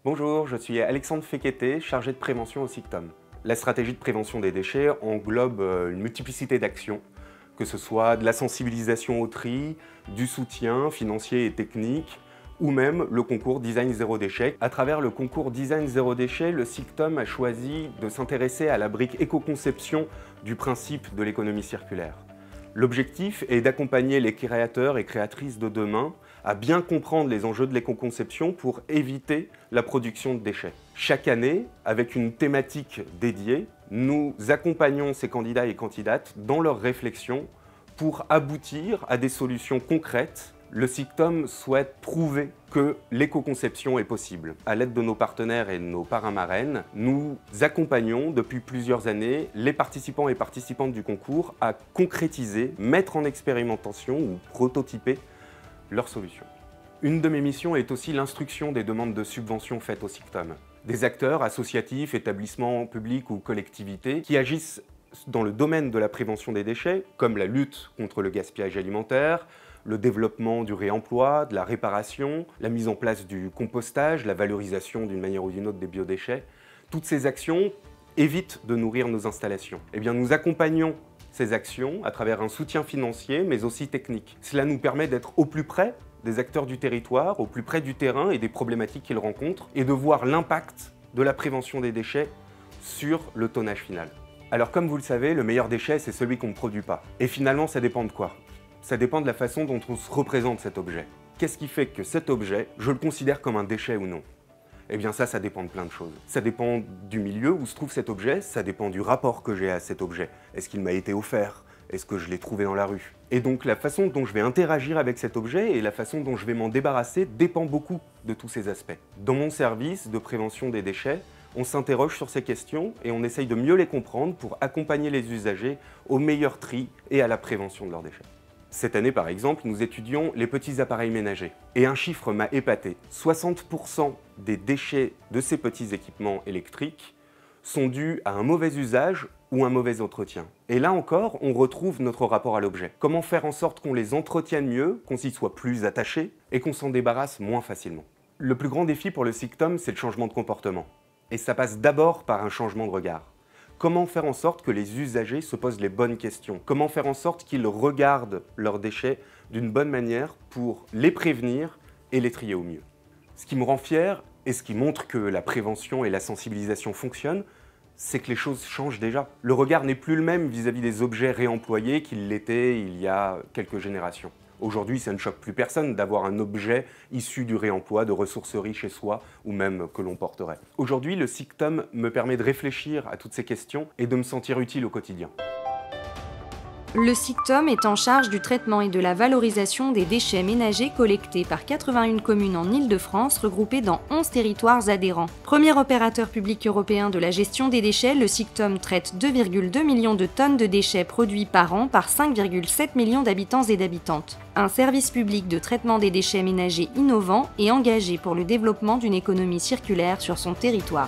Bonjour, je suis Alexandre Fekete, chargé de prévention au SICTOM. La stratégie de prévention des déchets englobe une multiplicité d'actions, que ce soit de la sensibilisation au tri, du soutien financier et technique, ou même le concours Design Zéro Déchet. À travers le concours Design Zéro Déchet, le SICTOM a choisi de s'intéresser à la brique éco-conception du principe de l'économie circulaire. L'objectif est d'accompagner les créateurs et créatrices de demain à bien comprendre les enjeux de l'éco-conception pour éviter la production de déchets. Chaque année, avec une thématique dédiée, nous accompagnons ces candidats et candidates dans leur réflexion pour aboutir à des solutions concrètes. Le SICTOM souhaite prouver que l'éco-conception est possible. À l'aide de nos partenaires et de nos parrains-marraines, nous accompagnons depuis plusieurs années les participants et participantes du concours à concrétiser, mettre en expérimentation ou prototyper leurs solutions. Une de mes missions est aussi l'instruction des demandes de subventions faites au SICTOM. Des acteurs associatifs, établissements publics ou collectivités qui agissent dans le domaine de la prévention des déchets, comme la lutte contre le gaspillage alimentaire, le développement du réemploi, de la réparation, la mise en place du compostage, la valorisation d'une manière ou d'une autre des biodéchets. Toutes ces actions évitent de nourrir nos installations. Eh bien, nous accompagnons ces actions à travers un soutien financier, mais aussi technique. Cela nous permet d'être au plus près des acteurs du territoire, au plus près du terrain et des problématiques qu'ils rencontrent, et de voir l'impact de la prévention des déchets sur le tonnage final. Alors comme vous le savez, le meilleur déchet, c'est celui qu'on ne produit pas. Et finalement, ça dépend de quoi? Ça dépend de la façon dont on se représente cet objet. Qu'est-ce qui fait que cet objet, je le considère comme un déchet ou non? Eh bien ça dépend de plein de choses. Ça dépend du milieu où se trouve cet objet, ça dépend du rapport que j'ai à cet objet. Est-ce qu'il m'a été offert? Est-ce que je l'ai trouvé dans la rue? Et donc la façon dont je vais interagir avec cet objet et la façon dont je vais m'en débarrasser dépend beaucoup de tous ces aspects. Dans mon service de prévention des déchets, on s'interroge sur ces questions et on essaye de mieux les comprendre pour accompagner les usagers au meilleur tri et à la prévention de leurs déchets. Cette année, par exemple, nous étudions les petits appareils ménagers. Et un chiffre m'a épaté. 60% des déchets de ces petits équipements électriques sont dus à un mauvais usage ou un mauvais entretien. Et là encore, on retrouve notre rapport à l'objet. Comment faire en sorte qu'on les entretienne mieux, qu'on s'y soit plus attaché et qu'on s'en débarrasse moins facilement. Le plus grand défi pour le SICTOM, c'est le changement de comportement. Et ça passe d'abord par un changement de regard. Comment faire en sorte que les usagers se posent les bonnes questions? Comment faire en sorte qu'ils regardent leurs déchets d'une bonne manière pour les prévenir et les trier au mieux? Ce qui me rend fier et ce qui montre que la prévention et la sensibilisation fonctionnent, c'est que les choses changent déjà. Le regard n'est plus le même vis-à-vis des objets réemployés qu'il l'était il y a quelques générations. Aujourd'hui, ça ne choque plus personne d'avoir un objet issu du réemploi, de ressourcerie chez soi, ou même que l'on porterait. Aujourd'hui, le SICTOM me permet de réfléchir à toutes ces questions et de me sentir utile au quotidien. Le SICTOM est en charge du traitement et de la valorisation des déchets ménagers collectés par 81 communes en Île-de-France, regroupées dans 11 territoires adhérents. Premier opérateur public européen de la gestion des déchets, le SICTOM traite 2,2 millions de tonnes de déchets produits par an par 5,7 millions d'habitants et d'habitantes. Un service public de traitement des déchets ménagers innovant et engagé pour le développement d'une économie circulaire sur son territoire.